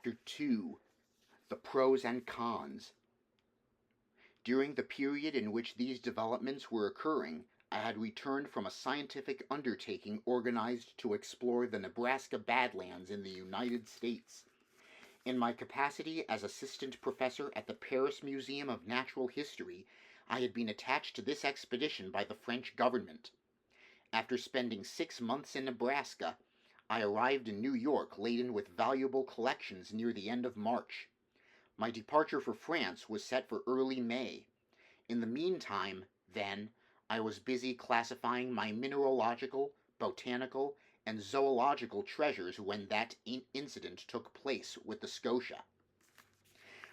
Chapter 2: The Pros and Cons. During the period in which these developments were occurring, I had returned from a scientific undertaking organized to explore the Nebraska Badlands in the United States. In my capacity as assistant professor at the Paris Museum of Natural History, I had been attached to this expedition by the French government. After spending 6 months in Nebraska, I arrived in New York laden with valuable collections near the end of March. My departure for France was set for early May. In the meantime, then, I was busy classifying my mineralogical, botanical, and zoological treasures when that incident took place with the Scotia.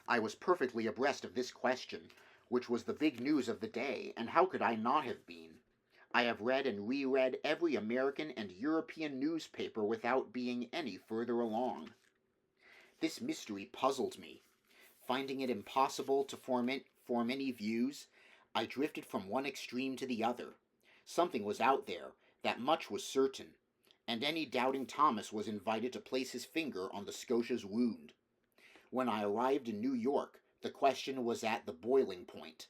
I was perfectly abreast of this question, which was the big news of the day, and how could I not have been? I have read and reread every American and European newspaper without being any further along. This mystery puzzled me. Finding it impossible to form any views, I drifted from one extreme to the other. Something was out there, that much was certain, and any doubting Thomas was invited to place his finger on the Scotia's wound. When I arrived in New York, the question was at the boiling point.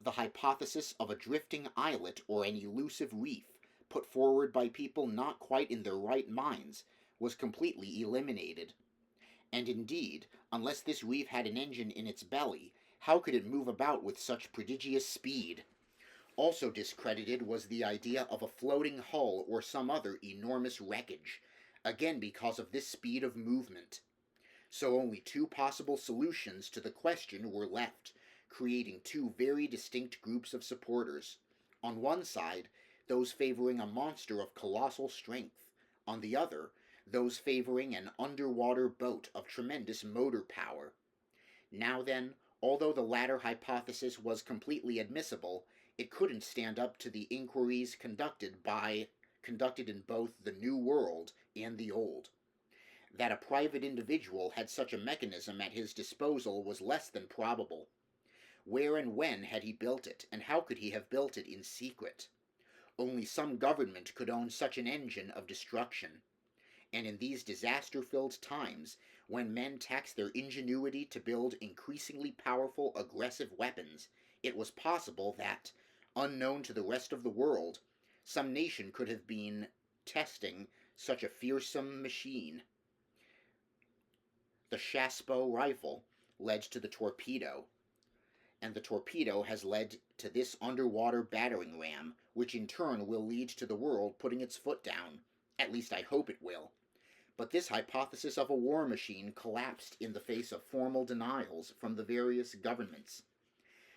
The hypothesis of a drifting islet or an elusive reef, put forward by people not quite in their right minds, was completely eliminated. And indeed, unless this reef had an engine in its belly, how could it move about with such prodigious speed? Also discredited was the idea of a floating hull or some other enormous wreckage, again because of this speed of movement. So only two possible solutions to the question were left, creating two very distinct groups of supporters. On one side, those favoring a monster of colossal strength. On the other, those favoring an underwater boat of tremendous motor power. Now then, although the latter hypothesis was completely admissible, it couldn't stand up to the inquiries conducted in both the New World and the Old. That a private individual had such a mechanism at his disposal was less than probable. Where and when had he built it, and how could he have built it in secret? Only some government could own such an engine of destruction. And in these disaster-filled times, when men taxed their ingenuity to build increasingly powerful, aggressive weapons, it was possible that, unknown to the rest of the world, some nation could have been testing such a fearsome machine. The Chassepot rifle led to the torpedo, and the torpedo has led to this underwater battering ram, which in turn will lead to the world putting its foot down. At least I hope it will. But this hypothesis of a war machine collapsed in the face of formal denials from the various governments.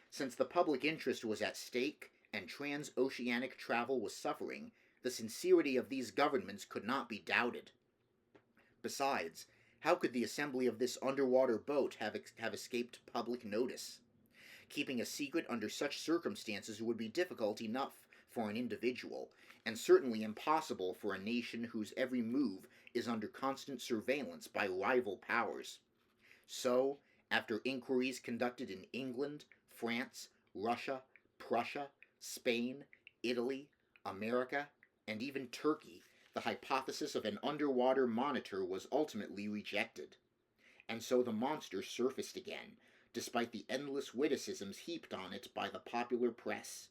Since the public interest was at stake and transoceanic travel was suffering, the sincerity of these governments could not be doubted. Besides, how could the assembly of this underwater boat have escaped public notice? Keeping a secret under such circumstances would be difficult enough for an individual, and certainly impossible for a nation whose every move is under constant surveillance by rival powers. So, after inquiries conducted in England, France, Russia, Prussia, Spain, Italy, America, and even Turkey, the hypothesis of an underwater monitor was ultimately rejected. And so the monster surfaced again, despite the endless witticisms heaped on it by the popular press,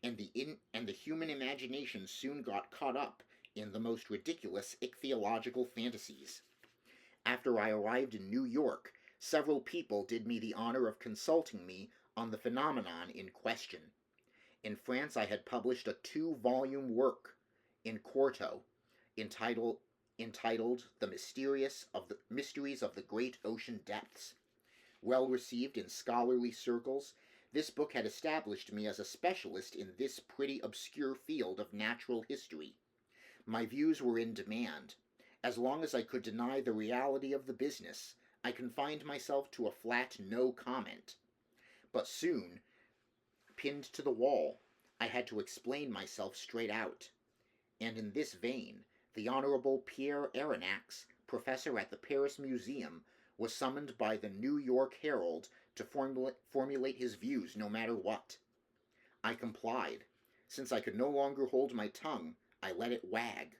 and the human imagination soon got caught up in the most ridiculous ichthyological fantasies. After I arrived in New York, several people did me the honor of consulting me on the phenomenon in question. In France I had published a 2-volume work, in quarto, entitled The Mysteries of the Great Ocean Depths. Well received in scholarly circles, this book had established me as a specialist in this pretty obscure field of natural history. My views were in demand. As long as I could deny the reality of the business, I confined myself to a flat no comment. But soon, pinned to the wall, I had to explain myself straight out. And in this vein, the Honorable Pierre Aronnax, professor at the Paris Museum, was summoned by the New York Herald to formulate his views no matter what. I complied. Since I could no longer hold my tongue, I let it wag.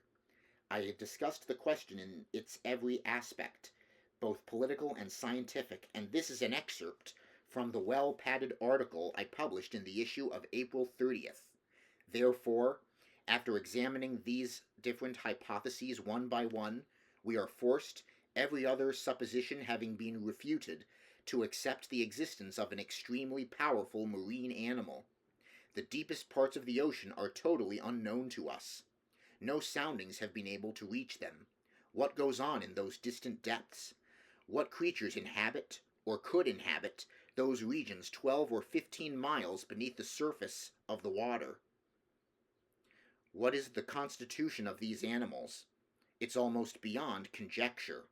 I had discussed the question in its every aspect, both political and scientific, and this is an excerpt from the well-padded article I published in the issue of April 30th. Therefore, after examining these different hypotheses one by one, we are forced, every other supposition having been refuted, to accept the existence of an extremely powerful marine animal. The deepest parts of the ocean are totally unknown to us. No soundings have been able to reach them. What goes on in those distant depths? What creatures inhabit, or could inhabit, those regions 12 or 15 miles beneath the surface of the water? What is the constitution of these animals? It's almost beyond conjecture.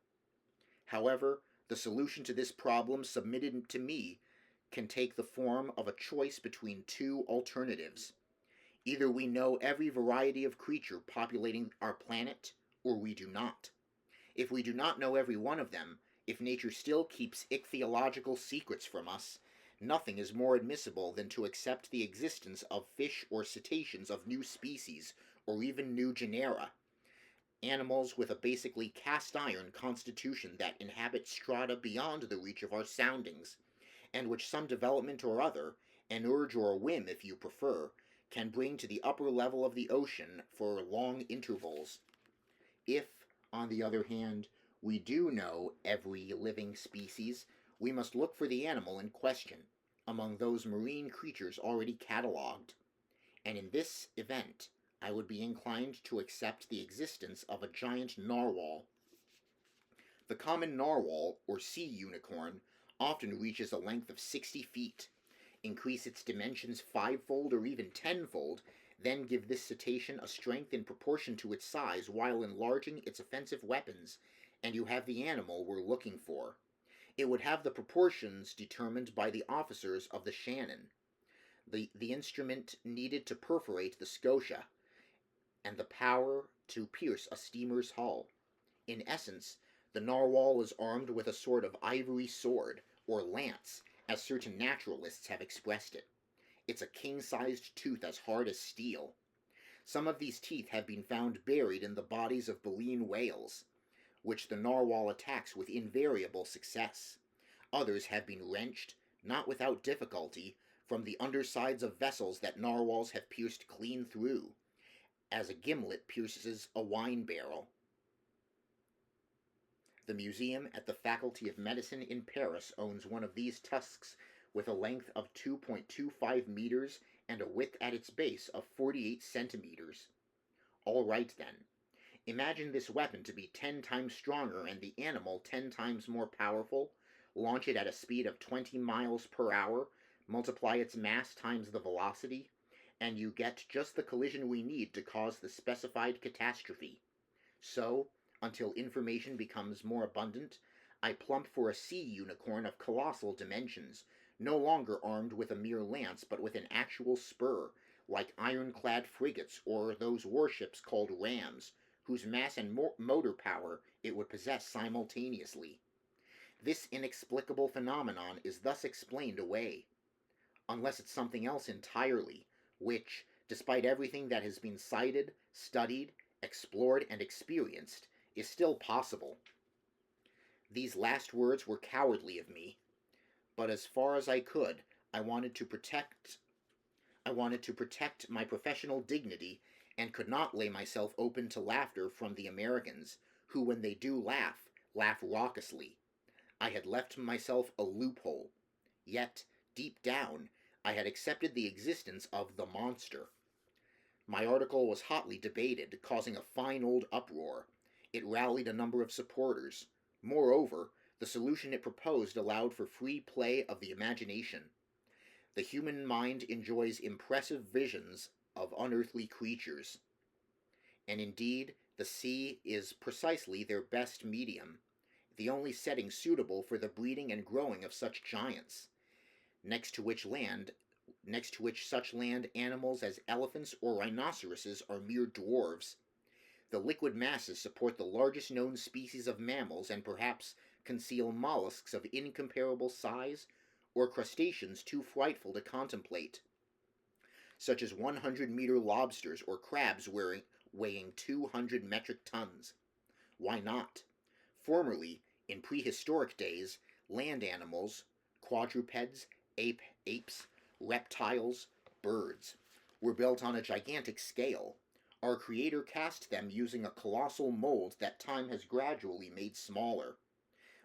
However, the solution to this problem submitted to me can take the form of a choice between two alternatives. Either we know every variety of creature populating our planet, or we do not. If we do not know every one of them, if nature still keeps ichthyological secrets from us, nothing is more admissible than to accept the existence of fish or cetaceans of new species, or even new genera, animals with a basically cast-iron constitution that inhabit strata beyond the reach of our soundings, and which some development or other, an urge or a whim if you prefer, can bring to the upper level of the ocean for long intervals. If, on the other hand, we do know every living species, we must look for the animal in question among those marine creatures already catalogued, and in this event I would be inclined to accept the existence of a giant narwhal. The common narwhal, or sea unicorn, often reaches a length of 60 feet. Increase its dimensions 5-fold or even 10-fold, then give this cetacean a strength in proportion to its size while enlarging its offensive weapons, and you have the animal we're looking for. It would have the proportions determined by the officers of the Shannon, the instrument needed to perforate the Scotia, and the power to pierce a steamer's hull. In essence, the narwhal is armed with a sort of ivory sword, or lance, as certain naturalists have expressed it. It's a king-sized tooth as hard as steel. Some of these teeth have been found buried in the bodies of baleen whales, which the narwhal attacks with invariable success. Others have been wrenched, not without difficulty, from the undersides of vessels that narwhals have pierced clean through, as a gimlet pierces a wine barrel. The museum at the Faculty of Medicine in Paris owns one of these tusks with a length of 2.25 meters and a width at its base of 48 centimeters. All right then. Imagine this weapon to be 10 times stronger and the animal 10 times more powerful. Launch it at a speed of 20 miles per hour, multiply its mass times the velocity, and you get just the collision we need to cause the specified catastrophe. So, until information becomes more abundant, I plump for a sea unicorn of colossal dimensions, no longer armed with a mere lance but with an actual spur, like ironclad frigates or those warships called rams, whose mass and motor power it would possess simultaneously. This inexplicable phenomenon is thus explained away, unless it's something else entirely, which, despite everything that has been cited, studied, explored, and experienced, is still possible. These last words were cowardly of me, but as far as I could, I wanted to protect my professional dignity, and could not lay myself open to laughter from the Americans, who, when they do laugh, laugh raucously. I had left myself a loophole. Yet, deep down, I had accepted the existence of the monster. My article was hotly debated, causing a fine old uproar. It rallied a number of supporters. Moreover, the solution it proposed allowed for free play of the imagination. The human mind enjoys impressive visions of unearthly creatures, and indeed the sea is precisely their best medium, the only setting suitable for the breeding and growing of such giants, next to which such land animals as elephants or rhinoceroses are mere dwarves. The liquid masses support the largest known species of mammals and perhaps conceal mollusks of incomparable size or crustaceans too frightful to contemplate, such as 100-meter lobsters or crabs weighing 200 metric tons. Why not? Formerly, In prehistoric days, land animals, quadrupeds, apes, reptiles, birds, were built on a gigantic scale. Our Creator cast them using a colossal mold that time has gradually made smaller.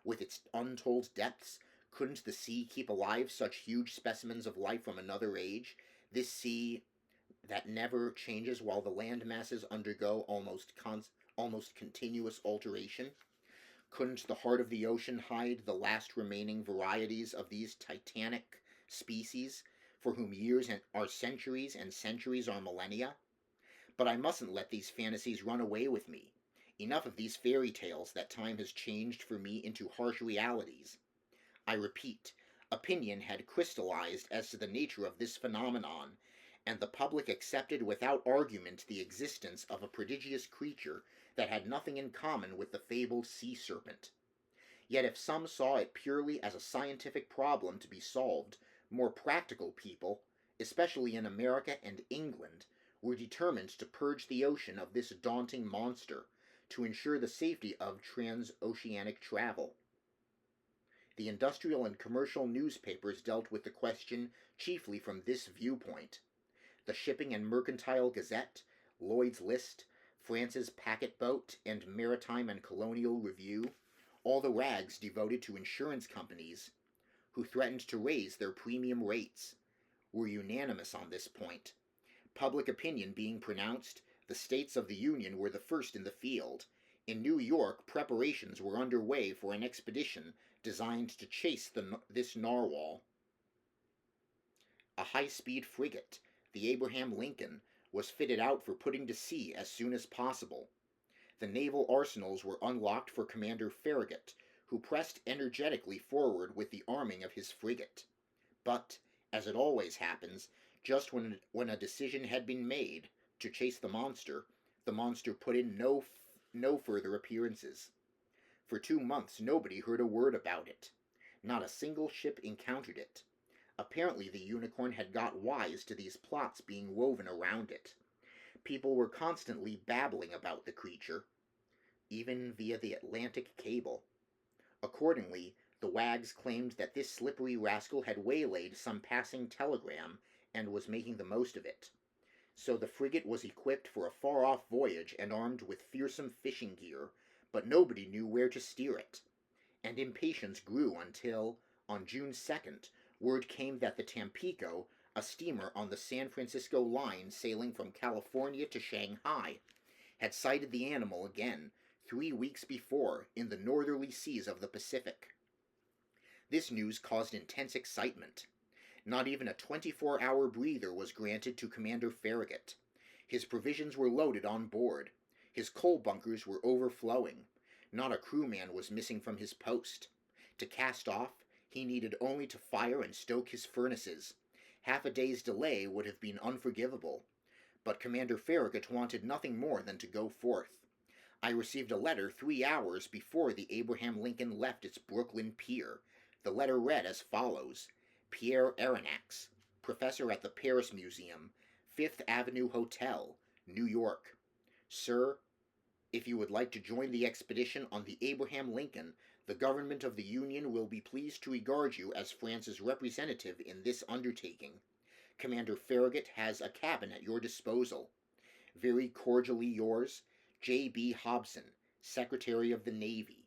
With its untold depths, couldn't the sea keep alive such huge specimens of life from another age? This sea that never changes while the land masses undergo almost continuous alteration? Couldn't the heart of the ocean hide the last remaining varieties of these titanic species, for whom years are centuries and centuries are millennia? But I mustn't let these fantasies run away with me. Enough of these fairy tales that time has changed for me into harsh realities. I repeat, opinion had crystallized as to the nature of this phenomenon, and the public accepted without argument the existence of a prodigious creature that had nothing in common with the fabled sea serpent. Yet if some saw it purely as a scientific problem to be solved, more practical people, especially in America and England, were determined to purge the ocean of this daunting monster, to ensure the safety of transoceanic travel. The industrial and commercial newspapers dealt with the question chiefly from this viewpoint. The Shipping and Mercantile Gazette, Lloyd's List, France's Packet Boat, and Maritime and Colonial Review, all the rags devoted to insurance companies, who threatened to raise their premium rates, were unanimous on this point. Public opinion being pronounced, the states of the Union were the first in the field. In New York, preparations were underway for an expedition designed to chase this narwhal. A high-speed frigate, the Abraham Lincoln, was fitted out for putting to sea as soon as possible. The naval arsenals were unlocked for Commander Farragut, who pressed energetically forward with the arming of his frigate. But, as it always happens, just when a decision had been made to chase the monster put in no further appearances. For 2 months nobody heard a word about it. Not a single ship encountered it. Apparently the unicorn had got wise to these plots being woven around it. People were constantly babbling about the creature, even via the Atlantic cable. Accordingly, the wags claimed that this slippery rascal had waylaid some passing telegram and was making the most of it. So the frigate was equipped for a far-off voyage and armed with fearsome fishing gear, but nobody knew where to steer it. And impatience grew until, on June 2nd, word came that the Tampico, a steamer on the San Francisco line sailing from California to Shanghai, had sighted the animal again, 3 weeks before, in the northerly seas of the Pacific. This news caused intense excitement. Not even a 24-hour breather was granted to Commander Farragut. His provisions were loaded on board. His coal bunkers were overflowing. Not a crewman was missing from his post. To cast off, he needed only to fire and stoke his furnaces. Half a day's delay would have been unforgivable. But Commander Farragut wanted nothing more than to go forth. I received a letter 3 hours before the Abraham Lincoln left its Brooklyn pier. The letter read as follows: Pierre Aronnax, professor at the Paris Museum, 5th Avenue Hotel, New York. Sir, if you would like to join the expedition on the Abraham Lincoln, the government of the Union will be pleased to regard you as France's representative in this undertaking. Commander Farragut has a cabin at your disposal. Very cordially yours, J.B. Hobson, Secretary of the Navy.